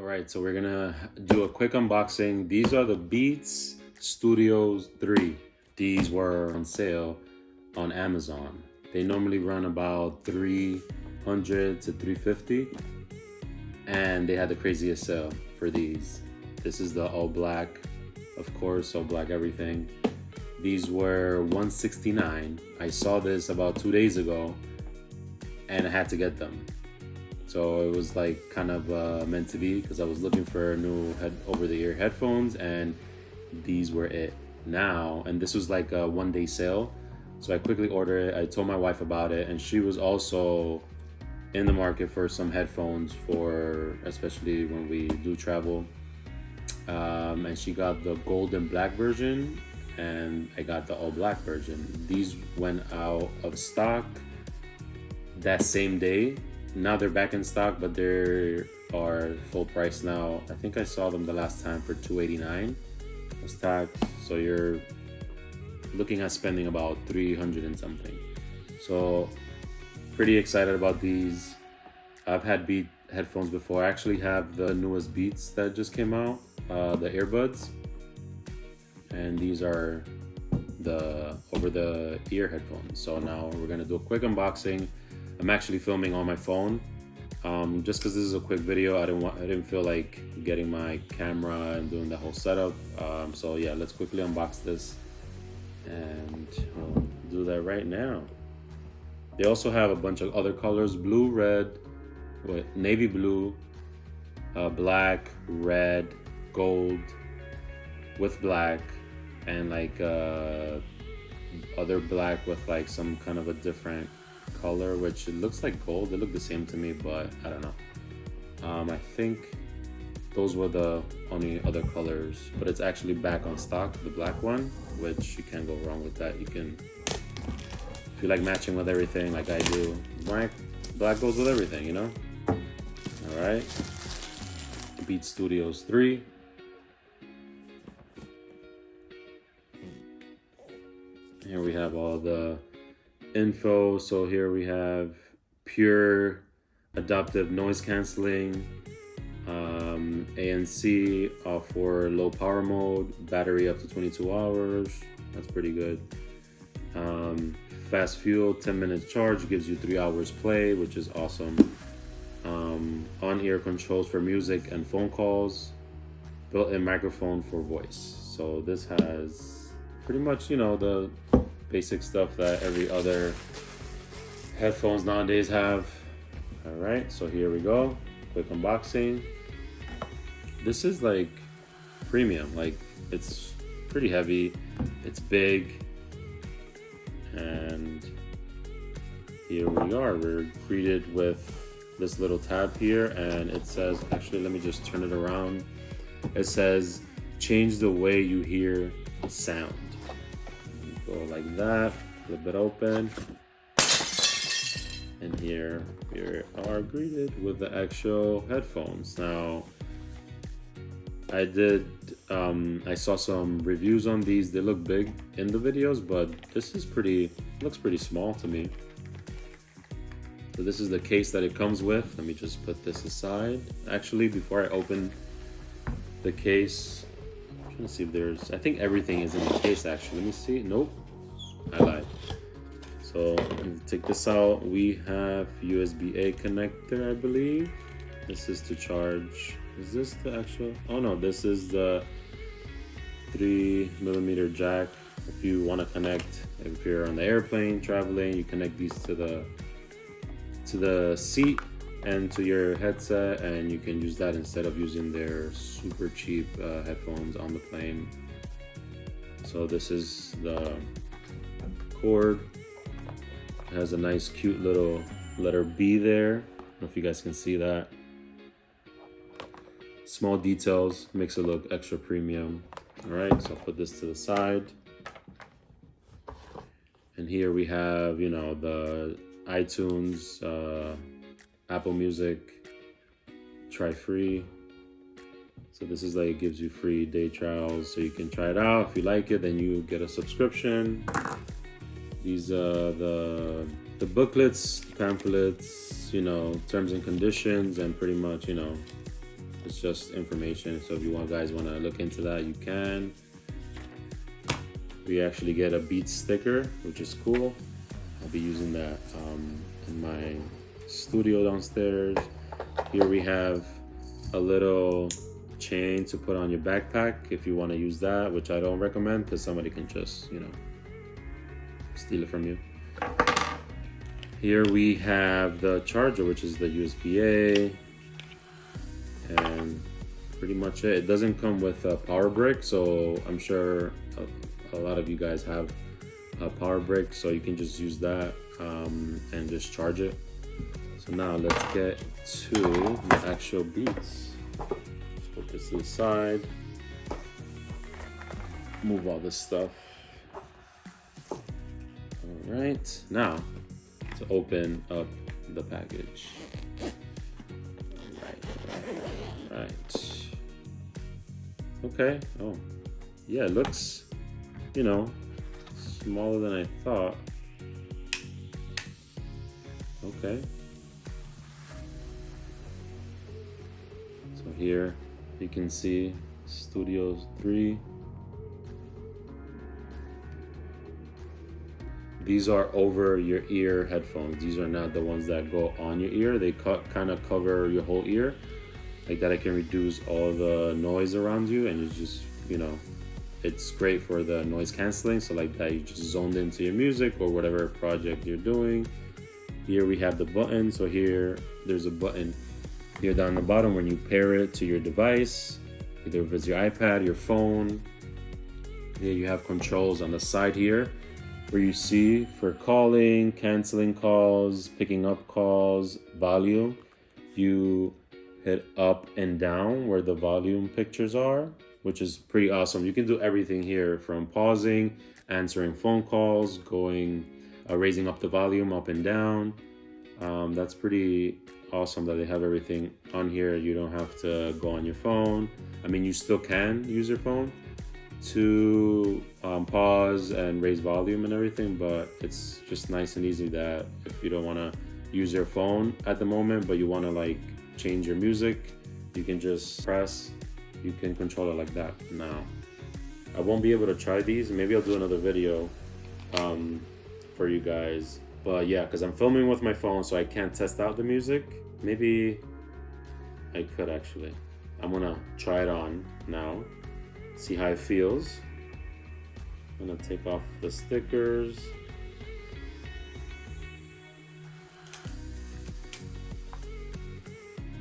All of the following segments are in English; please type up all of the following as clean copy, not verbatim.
All right, so we're gonna do a quick unboxing. These are the Beats Studios 3. These were on sale on Amazon. They normally run about $300 to $350, and they had the craziest sale for these. This is the all black, of course, all black everything. These were $169. I saw this about 2 days ago, and I had to get them. So it was like kind of meant to be, because I was looking for new over-the-ear headphones, and these were it now. And this was like a one-day sale, so I quickly ordered it. I told my wife about it, and she was also in the market for some headphones for especially when we do travel. And she got the gold and black version, and I got the all black version. These went out of stock that same day. Now they're back in stock, but they are full price now. I think I saw them the last time for $289 was tax. So you're looking at spending about $300 and something. So pretty excited about these. I've had Beat headphones before. I actually have the newest Beats that just came out, the earbuds, and these are the over-the-ear headphones. So now we're gonna do a quick unboxing. I'm actually filming on my phone, just because this is a quick video. I didn't feel like getting my camera and doing the whole setup. So yeah, let's quickly unbox this, and we'll do that right now. They also have a bunch of other colors: blue, red, navy blue, black, red, gold with black, and like other black with like some kind of a different color, which it looks like gold. They look the same to me, but I don't know. I think those were the only other colors, but it's actually back on stock, the black one, which you can't go wrong with that. You can, if you like matching with everything like I do, black goes with everything, you know? All right, Beat Studios 3. Here we have all the info. So here we have pure adaptive noise canceling, ANC for low power mode, battery up to 22 hours. That's pretty good. Fast fuel, 10 minutes charge, gives you 3 hours play, which is awesome. On-ear controls for music and phone calls, built-in microphone for voice. So this has pretty much, you know, the basic stuff that every other headphones nowadays have. All right, so here we go, quick unboxing. This is like premium, like it's pretty heavy, it's big, and here we are. We're greeted with this little tab here, and it says, actually let me just turn it around. It says change the way you hear sound. Go like that, flip it open, and here we are greeted with the actual headphones. Now I saw some reviews on these. They look big in the videos, but this is looks pretty small to me. So this is the case that it comes with. Let me just put this aside. Actually, before I open the case, I'm trying to see if there's, I think everything is in the case actually. Let me see. Nope, I lied. So take this out. We have USB-A connector, I believe. This is to charge. Is this the actual? Oh no, this is the 3mm jack. If you want to connect, if you're on the airplane traveling, you connect these to the seat and to your headset, and you can use that instead of using their super cheap headphones on the plane. So this is the cord. It has a nice cute little letter B there. I don't know if you guys can see that. Small details makes it look extra premium. All right, so I'll put this to the side. And here we have, you know, the iTunes, Apple Music, try free. So this is like, it gives you free day trials, so you can try it out. If you like it, then you get a subscription. These the booklets, pamphlets, you know, terms and conditions, and pretty much, you know, It's just information. So if you guys want to look into that, you can. We actually get a Beats sticker, which is cool. I'll be using that in my studio downstairs. Here we have a little chain to put on your backpack if you want to use that, which I don't recommend because somebody can just, steal it from you. Here we have the charger, which is the USB-A, and pretty much it. It doesn't come with a power brick, so I'm sure a lot of you guys have a power brick, so you can just use that and just charge it. So now let's get to the actual beats. Just put this to the side. Move all this stuff. All right, now to open up the package. Right. Okay. Oh, yeah. It looks, smaller than I thought. Okay. So here you can see Studios 3. These are over your ear headphones. These are not the ones that go on your ear. They kind of cover your whole ear. Like that, it can reduce all the noise around you, and you just, it's great for the noise canceling. So like that, you just zoned into your music or whatever project you're doing. Here we have the button. So here, there's a button here down the bottom when you pair it to your device, either if it's your iPad, your phone. Here you have controls on the side here, where you see for calling, canceling calls, picking up calls, volume. You hit up and down where the volume pictures are, which is pretty awesome. You can do everything here, from pausing, answering phone calls, raising up the volume up and down. That's pretty awesome that they have everything on here. You don't have to go on your phone. I mean, you still can use your phone to pause and raise volume and everything, but it's just nice and easy that if you don't want to use your phone at the moment, but you want to change your music, you can just press, you can control it like that. Now I won't be able to try these. Maybe I'll do another video for you guys, but yeah, because I'm filming with my phone, so I can't test out the music. Maybe I could actually. I'm gonna try it on now, see how it feels. I'm gonna take off the stickers.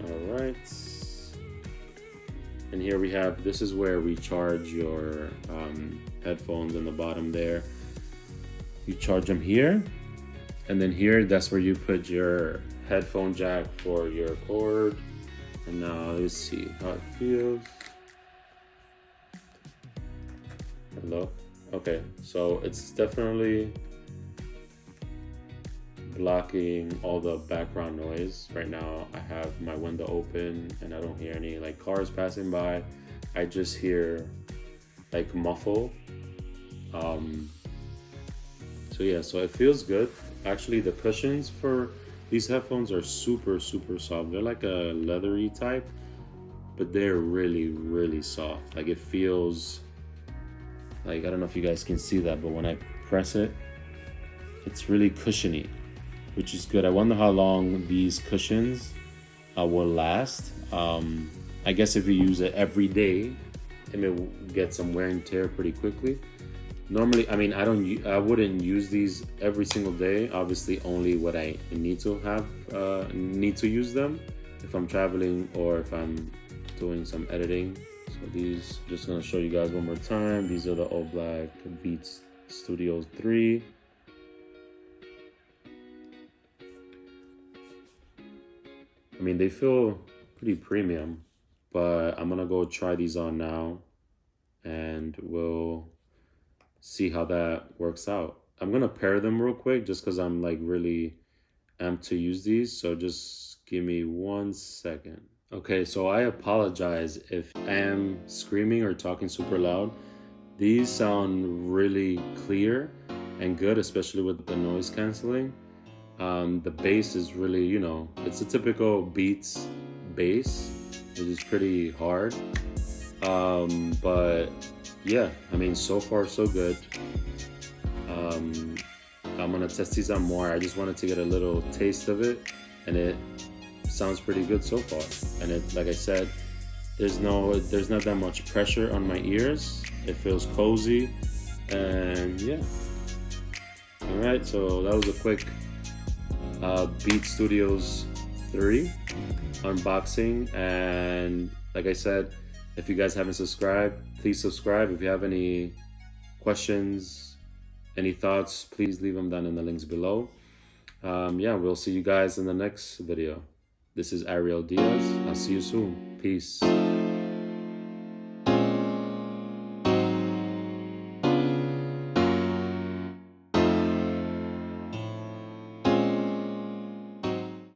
All right. And here we have, this is where we charge your headphones in the bottom there. You charge them here, and then here, that's where you put your headphone jack for your cord. And now let's see how it feels. Hello. Okay, so it's definitely blocking all the background noise. Right now I have my window open and I don't hear any cars passing by. I just hear muffle. So yeah, so it feels good. Actually, the cushions for these headphones are super soft. They're like a leathery type, but they're really soft. It feels I don't know if you guys can see that, but when I press it, it's really cushiony, which is good. I wonder how long these cushions will last. I guess if you use it every day, it may get some wear and tear pretty quickly. Normally, I mean, I wouldn't use these every single day. Obviously, only when I need to use them, if I'm traveling or if I'm doing some editing. So these, just gonna show you guys one more time. These are the all black Beats Studio 3. I mean, they feel pretty premium, but I'm gonna go try these on now and we'll see how that works out. I'm gonna pair them real quick just because I'm really amped to use these. So just give me 1 second. Okay, so I apologize if I am screaming or talking super loud. These sound really clear and good, especially with the noise canceling. The bass is really, it's a typical Beats bass. which is pretty hard. But yeah, I mean, so far so good. I'm gonna test these out more. I just wanted to get a little taste of it, and it sounds pretty good so far. And it, like I said, there's not that much pressure on my ears. It feels cozy, and yeah. All right, so that was a quick Beat Studios 3 unboxing. And like I said, if you guys haven't subscribed, please subscribe. If you have any questions, any thoughts, please leave them down in the links below. Yeah, we'll see you guys in the next video. This is Ariel Diaz. I'll see you soon. Peace.